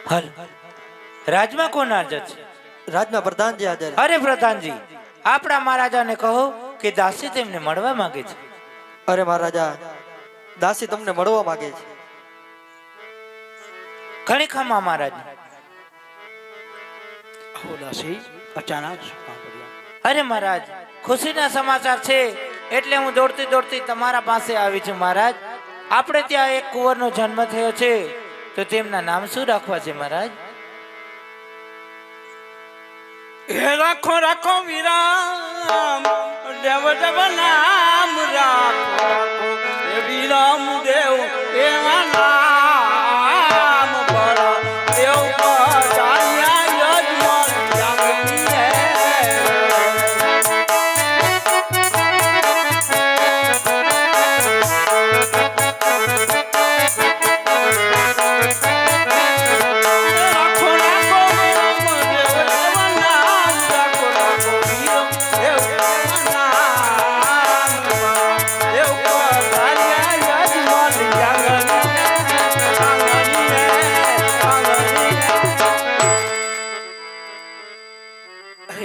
હલ રાજમાં કોણ હાજર છે? રાજમાં પ્રધાનજી હાજર. અરે પ્રધાનજી, આપણા મહારાજાને કહો કે દાસી તેમને મળવા માંગે છે. અરે મહારાજા, દાસી તમને મળવા માંગે છે. ઘણી ખમા મહારાજ. દાસી અચાનક શું કામ પડ્યું? અરે મહારાજ, ખુશીના સમાચાર છે એટલે હું દોડતી દોડતી તમારા પાસે આવી છું મહારાજ. આપણે ત્યાં એક કુંવરનો જન્મ થયો છે, તો તેમના નામ શું રાખવા છે મહારાજ? હે રાખો રાખો વિરામ દેવ દેવ નામ રાખો રાખો હે વિરામ દેવ એવા નામ બળ દેવ પધાર્યા યજમાન જાગીએ.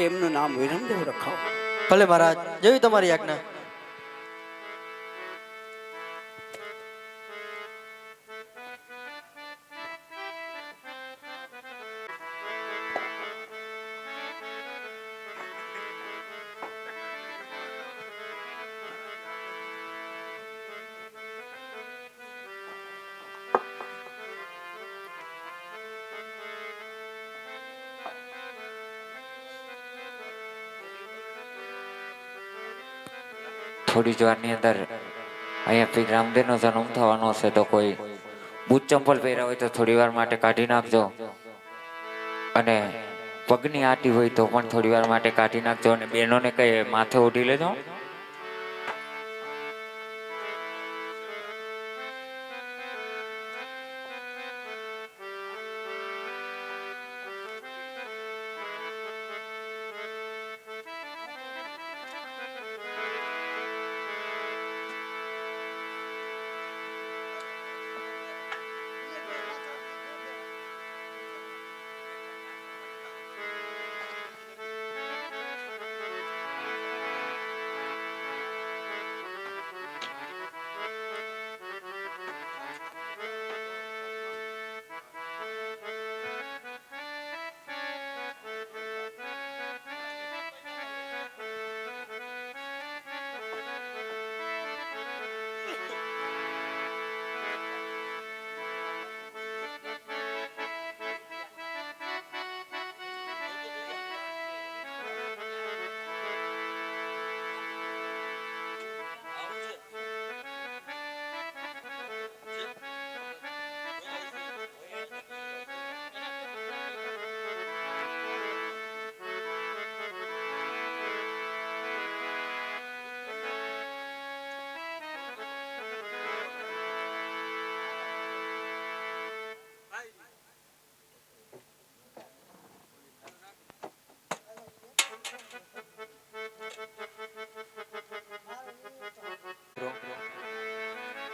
એમનું નામ વિરમદેવ રખાવો. ભલે મહારાજ, જેવી તમારી આજ્ઞા. થોડી જ વારની અંદર અહીંયા પીર રામદેવનો જન્મ થવાનો છે, તો કોઈ બૂટ ચંપલ પહેર્યા હોય તો થોડી વાર માટે કાઢી નાખજો, અને પગની આટી હોય તો પણ થોડી વાર માટે કાઢી નાખજો, અને બહેનોને કઈ માથે ઓઢી લેજો.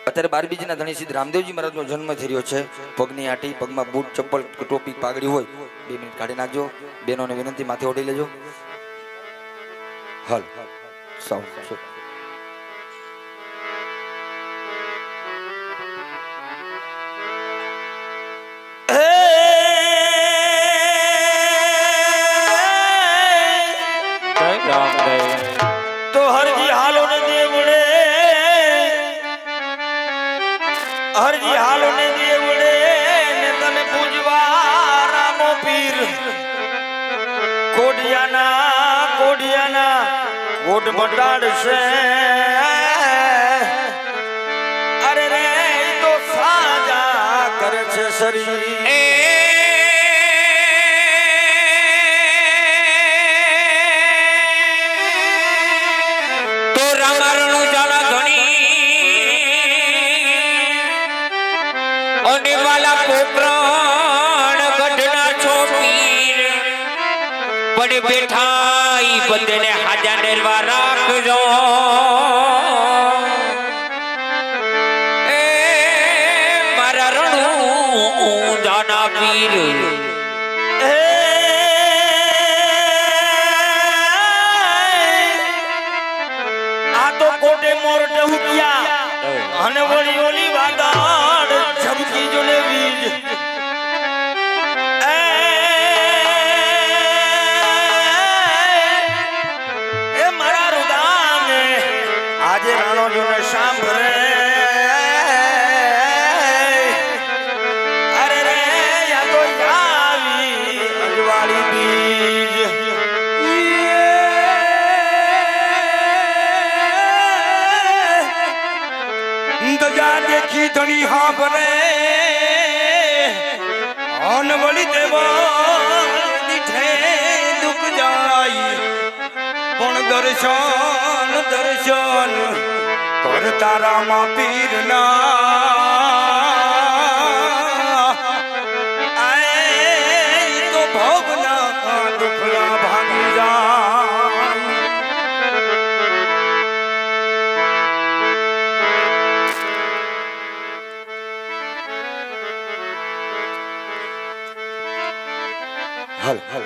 અત્યારે 12 બીજના ધણી સિદ્ધ રામદેવજી મહારાજનો જન્મ થઈ રહ્યો છે. પગની આટી, પગમાં બૂટ ચપ્પલ ટોપી પાઘડી હોય 2 મિનિટ કાઢી નાખજો. બહેનોને વિનંતી, માથે ઓઢી લેજો. હાલ સાવ તો હરજી હાલો ને દેવડે, હરજી હાલો ને દેવડે ને તને પૂજવા રામો પીર. કોડિયાના કોટ બટાડશે. અરે રે તો સાજા કરે છે શરીર. બેઠા ઈ બધાને હાજર નિર્વા રાખજો. એ મારા રણું જાના ના પીર આ તો કોટે મોરટે ઉઠ્યા અને વળી ઓલી વાદળ ઝબકી જોને વીજ એ મારા રુદાને આજે રાણો જોને સાંભળે અરે રે યા તો આવી અજવાળી બીજ દજા દેખી ધણી હા ભરે અન વળી દેવા દીઠે દુખ જાય પણ દર્શન દર્શન કર તારામાં પીરના આય તો ભવના દુખડા ભાગી જાય હલ હલ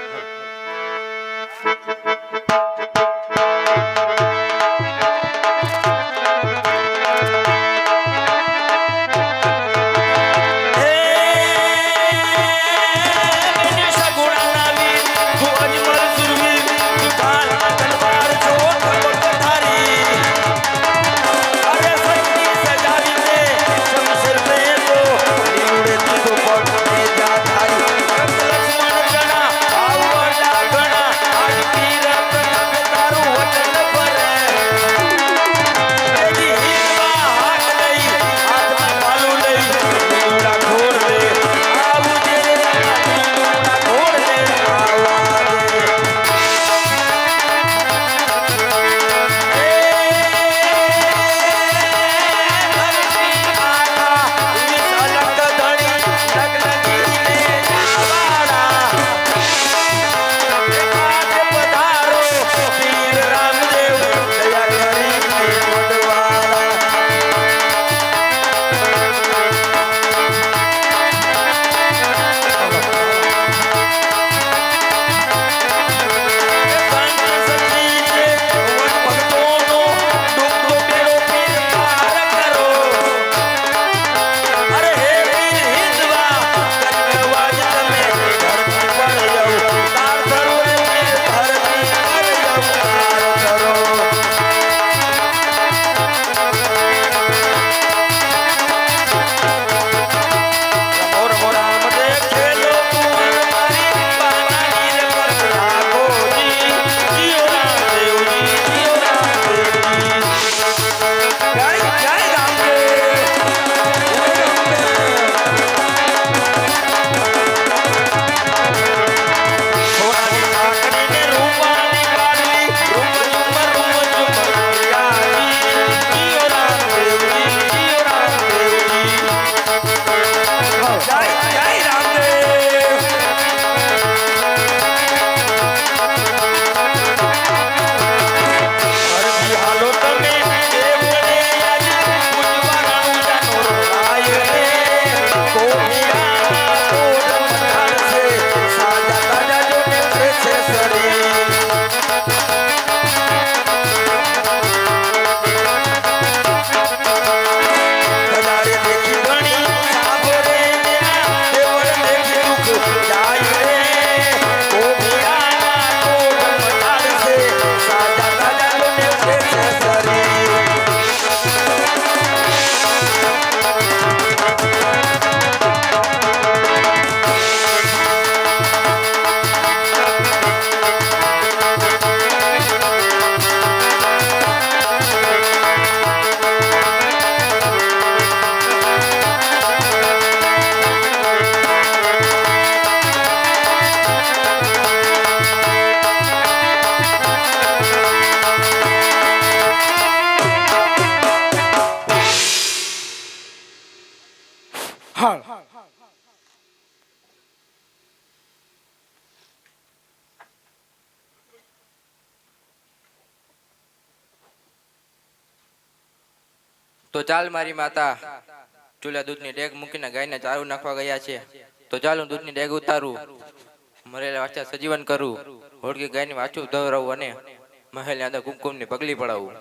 તો ચાલ મારી માતા ચૂલા દૂધની ડેક મૂકીને ગાયને ચારું નાખવા ગયા છે. તો ચાલો દૂધની ડેગ ઉતારું, મરેલા વાચ્યા સજીવન કરું, હોડકી ગાયની વાછું ધવરાવું અને મહેલ અંદર કુમકુમની પગલી પડાવું.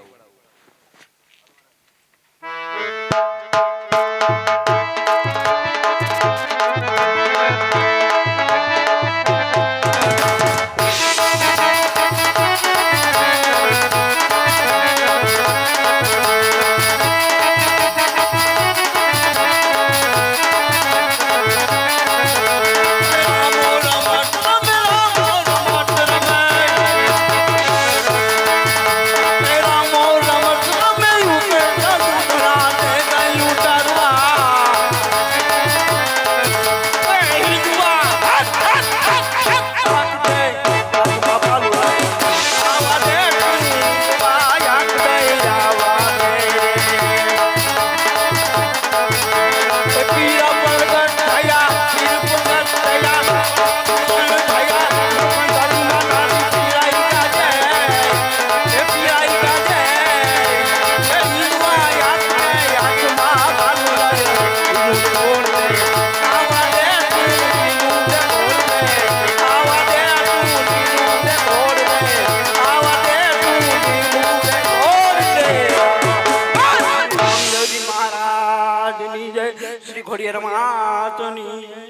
શ્રી ઘોડિયાર માતની જય.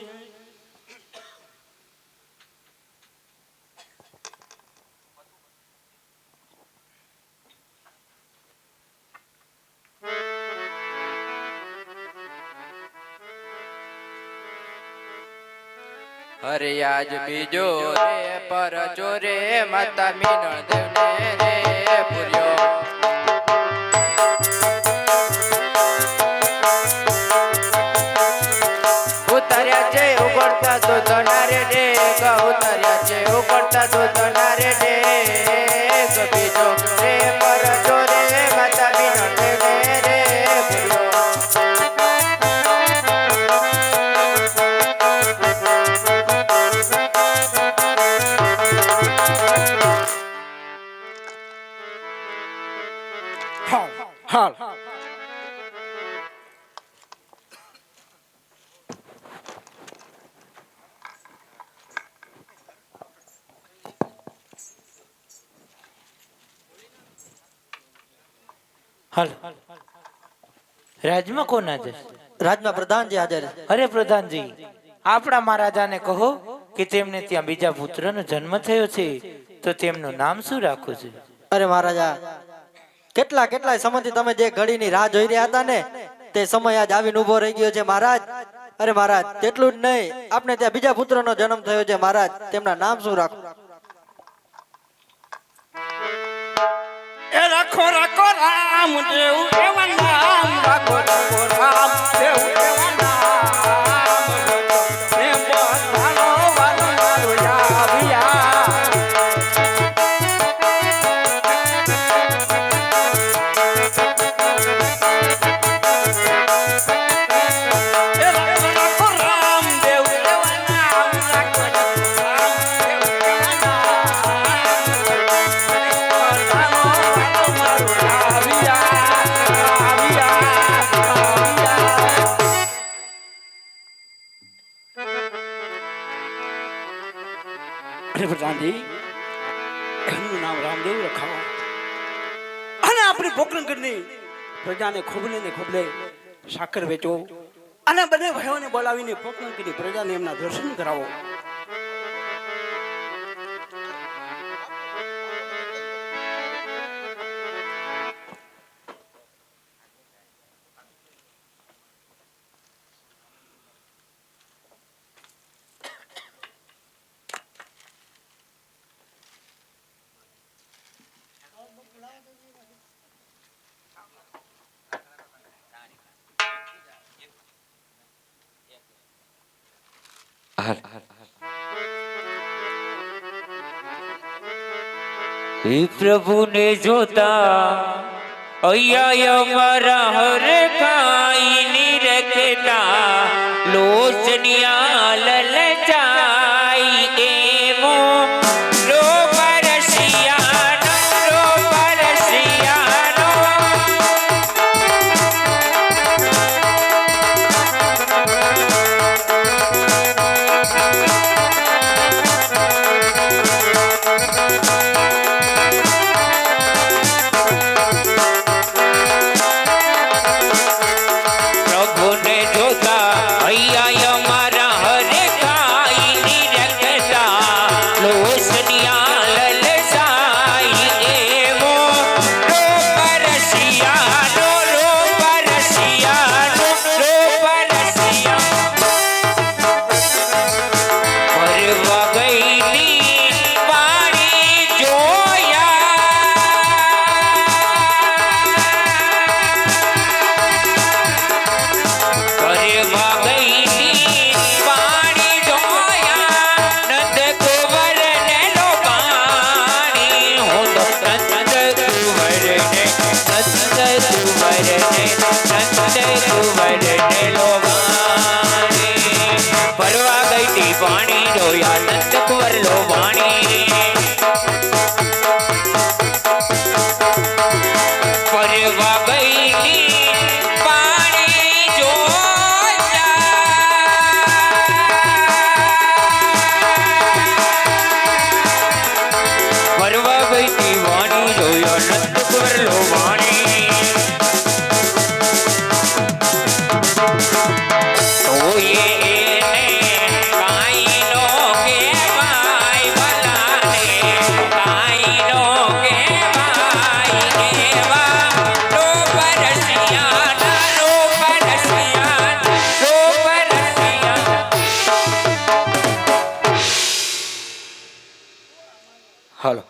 અરે આજ બીજો રે પર ચોરે માતા મીનળ દેવને રે પૂર્યો. ઉતાર્યા છે ઉગડતા તો તનારે રે ઉતાર્યા છે ઉગડતા તો તનારે રે બીજો રે પર ચોરે માતા મીનળ દેવને રે પૂર્યો. હાલ હાલ રાજમાં કોણ હાજર? રાજમાં પ્રધાનજી હાજર છે. અરે પ્રધાનજી, આપણા મહારાજાને કહો કે તેમને ત્યાં બીજા પુત્રનો જન્મ થયો છે, તો તેમનું નામ શું રાખવું છે? અરે મહારાજા, કેટલા સમયથી તમે જે ઘડીની રાહ જોઈ રહ્યા હતા ને, તે સમય આજ આવીને ઉભો રહી ગયો છે મહારાજ. અરે મહારાજ, તેટલું જ નહીં, આપણે ત્યાં બીજા પુત્રનો જન્મ થયો છે મહારાજ. તેમના નામ શું રાખવું? એ રાખો રાખો રામ દેવ એવા નામ રાખો રાખો રામ દેવ એવા નામ એ બધાનો વારો આવ્યા. એ રાખો રાખો રામ દેવ એવા નામ રાખો રાખો રામ દેવ એવા નામ અરે પ્રધાનજી, એમનું નામ રામદેવ રખાવો અને આપણી પોકરણગઢની પ્રજાને ખોબલે ને ખોબલે સાકર વેચો અને બંને ભાઈઓને બોલાવીને પોકરણગઢની પ્રજાને એમના દર્શન કરાવો. હે પ્રભુને જોતા અહીંયા અમારા હર ખાઈની રખતા લોચનિયા લલચાઈ એમો લો પરસિયાનો જોયા નંદ કુંવર લો વાણી પરવા ગઈ પાણી જોયા પરવા ગઈ વાણી જોયા નંદ કુંવર લો વાણી તોય એને કાંઈ નો કહેવાય ભલાને કાંઈ નો કહેવાય એવા લો પરસિયા લો પરસિયા લો પરસિયા હાલો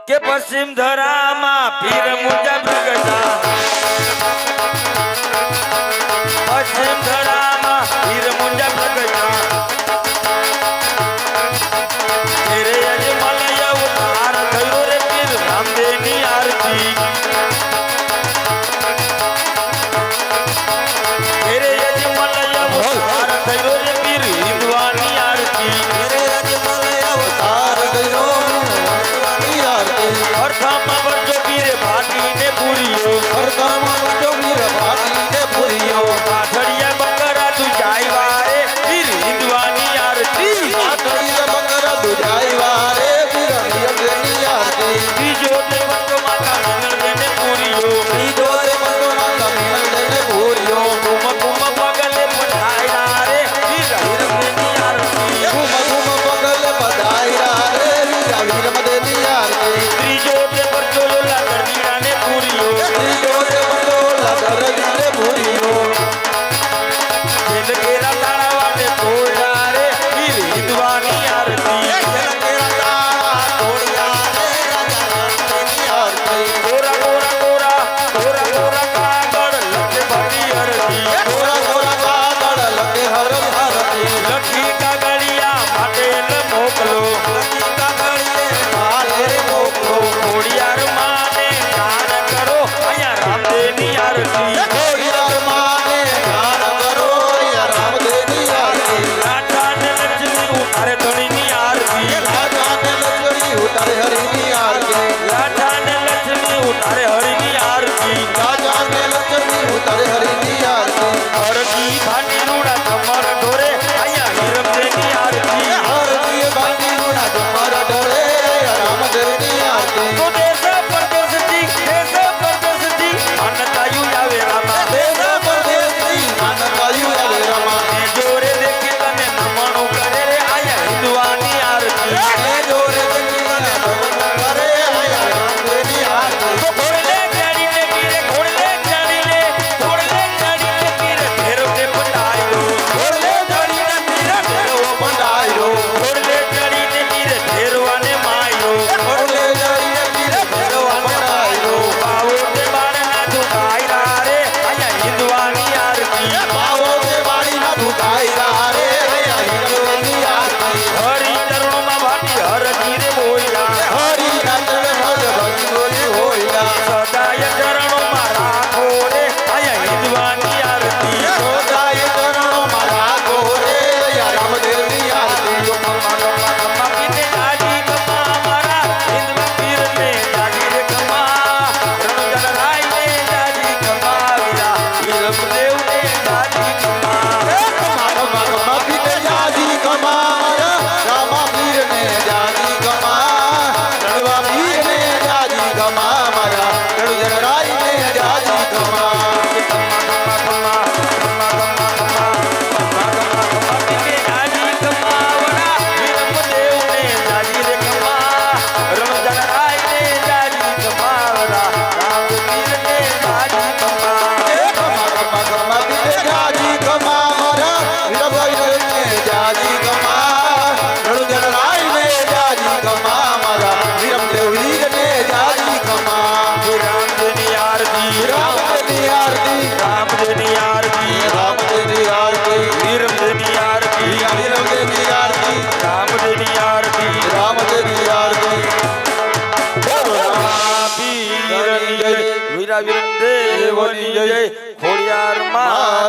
કે પશ્ચિમ ધરામાં પીર મુજા પ્રગટા પશ્ચિમ ધરામાં પીર મુજા પ્રગટા તેરે અજમલય અવતાર થયો રે પીર રામદેવની આરતી તેરે અજમલય અવતાર થયો રે પીર હિન્દવાની આરતી તેરે અજમલય અવતાર થયો અર્થમાં બજો પીર ભાટીને પૂરીઓ અર્થમાં બજો પીર ભાટીને પૂરીઓ પાથડિયા બકરા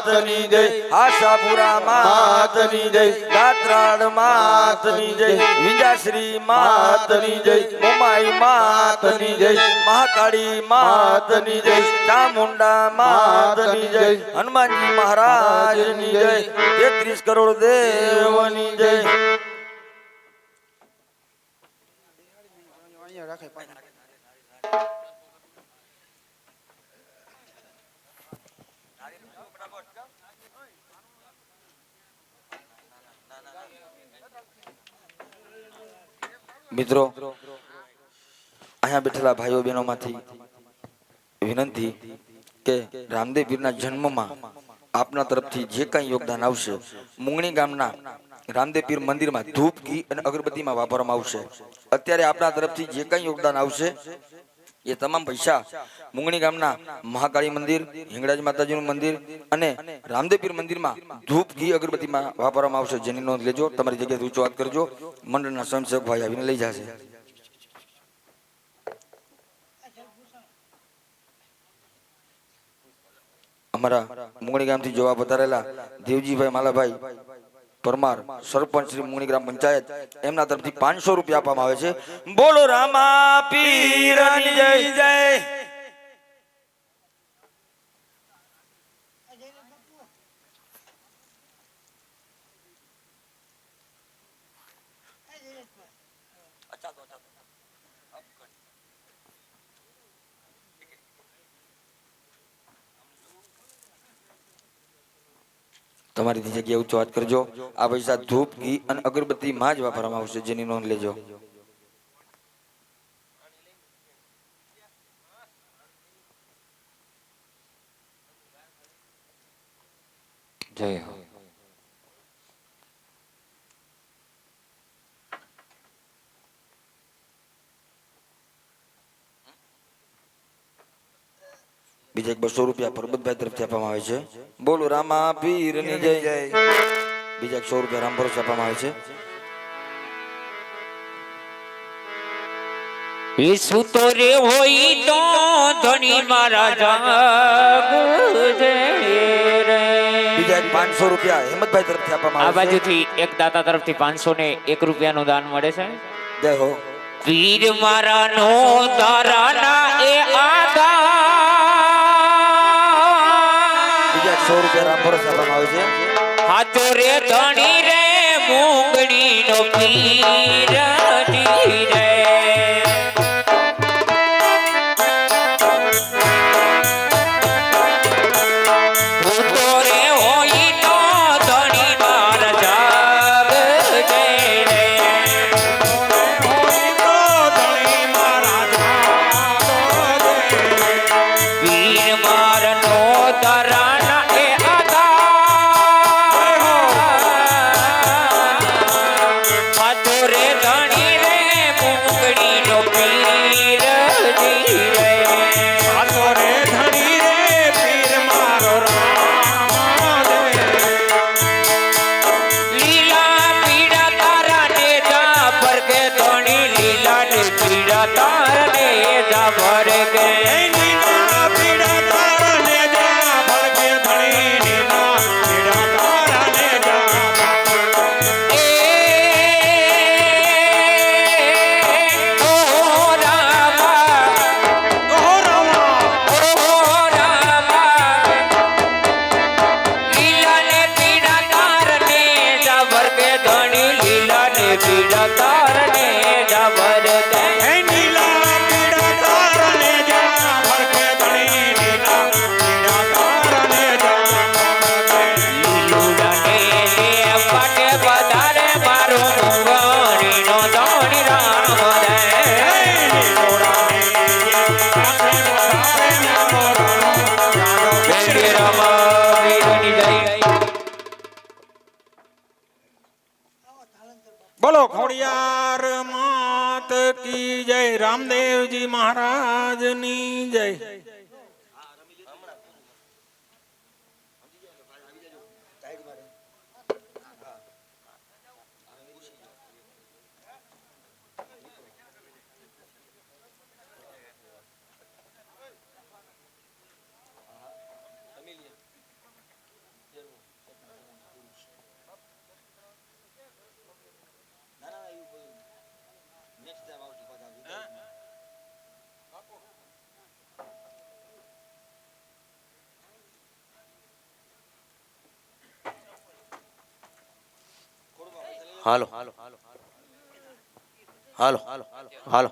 માતની જય આશાપુરા માતની જય દાત્રાડ માતની જય વિંજાશ્રી માતની જય મોમાઈ માતની જય મહાકાળી માતની જય ચામુંડા માતની જય હનુમાનજી મહારાજની જય 33 કરોડ દેવની જય મિત્રો અહીંયા બેઠેલા ભાઈઓ બહેનો માંથી વિનંતી કે રામદેવ પીરના જન્મમાં આપના તરફથી જે કંઈ યોગદાન આવશે મુંગણી ગામના રામદેવ પીર મંદિરમાં ધૂપ ઘી અને અગરબત્તીમાં વાપરવામાં આવશે અત્યારે આપના તરફથી જે કંઈ યોગદાન આવશે એ તમામ પૈસા મુંગણી ગામના મહાકાળી મંદિર હિંગળાજ માતાજીનું મંદિર અને રામદેવ પીર મંદિરમાં ધૂપ ઘી અગરબત્તીમાં વાપરવામાં આવશે જેની નોંધ લેજો તમારી જગ્યાએ ઊંચો હાથ કરજો મંડળના સ્વયંસેવક ભાઈ આવીને લઈ જશે અમારા મુંગણી ગામથી જોવા પધારેલા દેવજીભાઈ માલાભાઈ પરમાર સરપંચ શ્રી મુંગણી ગ્રામ પંચાયત એમના તરફથી 500 રૂપિયા આપવામાં આવે છે બોલો રામા પીરની જય જય તમારી જગ્યાએ ઊંચો હાથ કરજો આ પૈસા ધૂપ ઘી અને અગરબત્તીમાં જ વાપરવામાં આવશે જેની નોંધ લેજો જય હો બીજા 200 રૂપિયા પરબતભાઈ તરફથી આપવામાં આવે છે બોલો રામા પીરની જય જય બીજા 100 રૂપિયા રામ ભરોસે આપવામાં આવે છે ઈસુ તો રે હોય તો ધણી મારા જાગજે રે બીજા 500 રૂપિયા હેમતભાઈ તરફથી આપવામાં આ આવે છે બાજુથી એક દાતા તરફથી 500 ને 1 રૂપિયાનું દાન મળે છે જય હો પીર મારા નો દારાના એ આદા બીજા 100 રૂપિયા રામ ભરોસે આપવામાં આવે છે હાથો રે ધણી રે મૂંગણી નો પીર રે બોલો ખોડિયાર માત કી જય રામદેવજી મહારાજની જય હાલો હાલો હાલો હાલ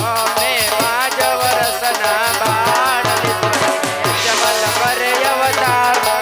અમે પાંચ વર્ષના બાળ જમલ કરે અવતાર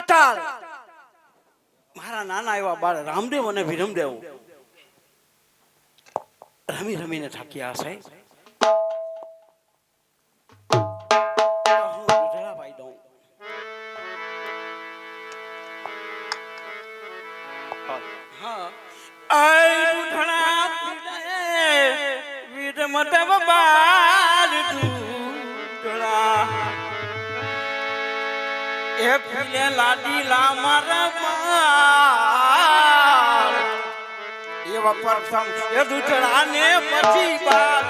અટાળ મારા નાના એવા બાળ રામદેવ અને વિરમદેવ રમી રમીને થાક્યા હશે. હું દૂધળા પાઈ દઉં. હા આય દૂધળા પીલે વિરમદેવ બાળ દૂધળા એ પીલે લાડી લા મારા બાળ એવા પ્રથમ એ દૂધળા ને પછી બાળ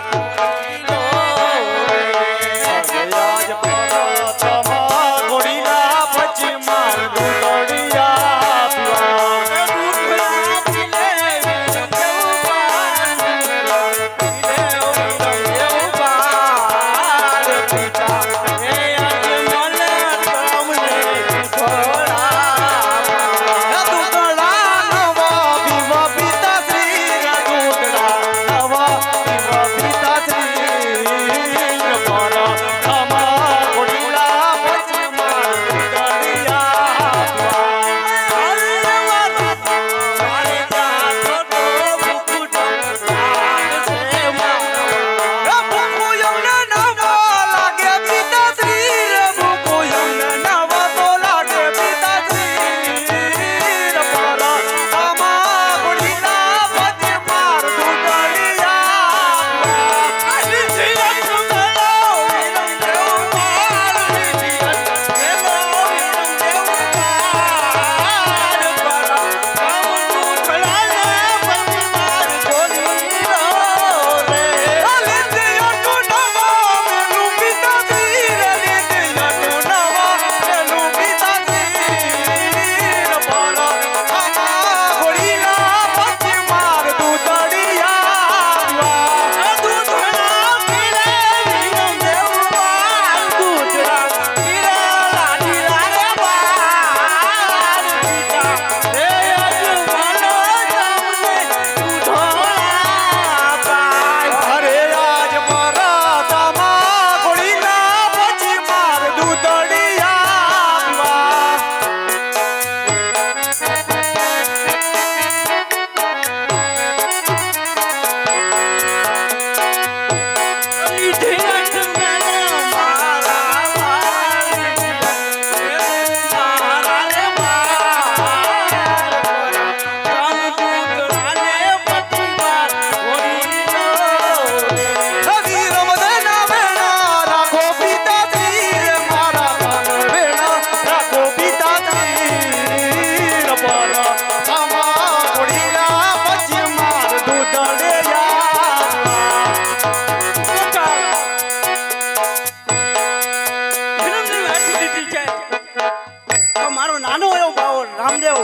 રામદેવ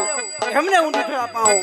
એમને હું દૂધળા પાઉં.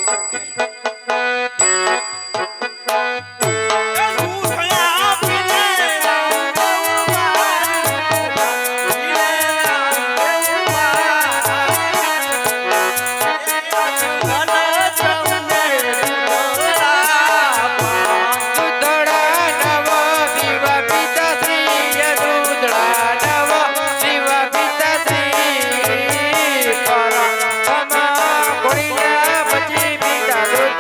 પછી પીતા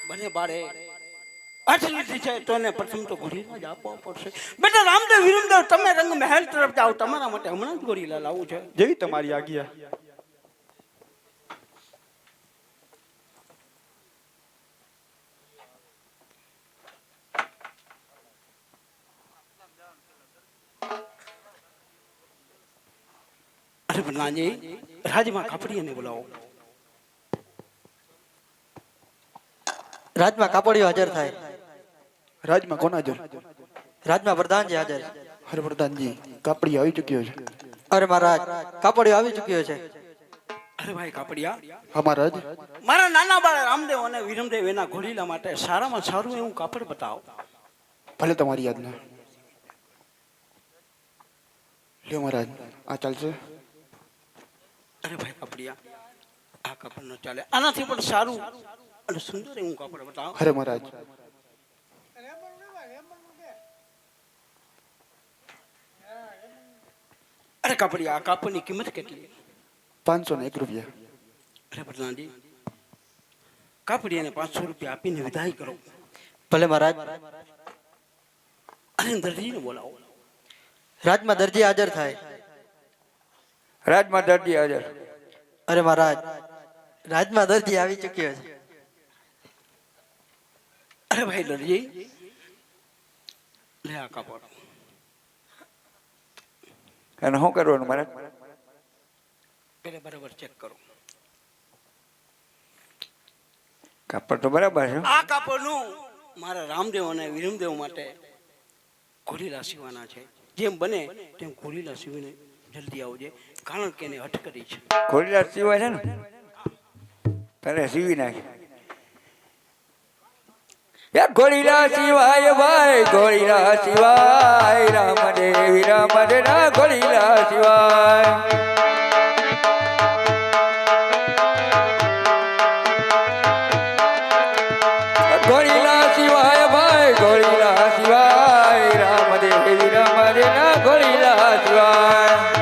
બને બારે આઠ લીધી છે તો એને પ્રથમ તો ઘોડીલા જ આપવા પડશે. બેટા રામદેવ વીરમદેવ તમે રંગ મહેલ તરફ જાઓ, તમારા માટે હમણાં જ ઘોડીલા લાવું છે. જેવી તમારી આજ્ઞા. અરે પ્રધાનજી, રાજમાં કાપડીયાને બોલાવો. રાજમાં કાપડિયો હાજર થાય. રાજમાં કોણ હાજર? રાજમાં પ્રધાનજી હાજર. હરે પ્રધાનજી, કાપડી આવી ચૂક્યો છે. અરે મહારાજ, કાપડિયો આવી ચૂક્યો છે. અરે ભાઈ કાપડિયા, હા મહારાજ. મારા નાના બાળા રામદેવ અને વીરમદેવ એના ઘોડીલા માટે સારામાં સારું એવું કાપડ બતાવો. ભલે તમારી આજ્ઞા. લ્યો મહારાજ, આ ચાલશે? અરે ભાઈ કાપડિયા, આ કાપડ ન ચાલે, આનાથી પણ સારું અને સુંદર એવું કાપડ બતાવો. હરે મહારાજ. અરે કાપડિયા, આ કાપડની કિંમત કેટલી? 501 રૂપિયા. અરે પ્રધાનજી, કાપડિયાને 500 રૂપિયા આપીને વિદાય કરો. ભલે મહારાજ. અરે દરજીને બોલાવો. રાજમાં દરજી હાજર થાય. રાજમાં દર્દી હાજર. અરે મહારાજ, રાજમાં દરજી આવી ચૂક્યો છે. અરે ભાઈ દરજી, લે આ કાપડ. અને શું કરવાનું મહારાજ? પેલે બરાબર ચેક કરો. કાપડ તો બરાબર છે. આ કાપડનું મારા રામદેવ અને વીરમદેવ માટે ઘોડીલા સીવાના છે. જેમ બને તેમ ઘોડીલા સીવીને જલ્દી આવજે, કારણ કે એને હઠ કરી છે. ઘોડીલા સીવાય છે ને, તારે સીવી નાખે. ઘોડીલા સિવાય ભાઈ, ઘોડીલા સિવાય, રામદેવ ના ઘોડીલા સિવાય. ઘોડીલા સિવાય ભાઈ, ઘોડીલા સિવાય, રામદેવ ના ઘોડીલા સિવાય.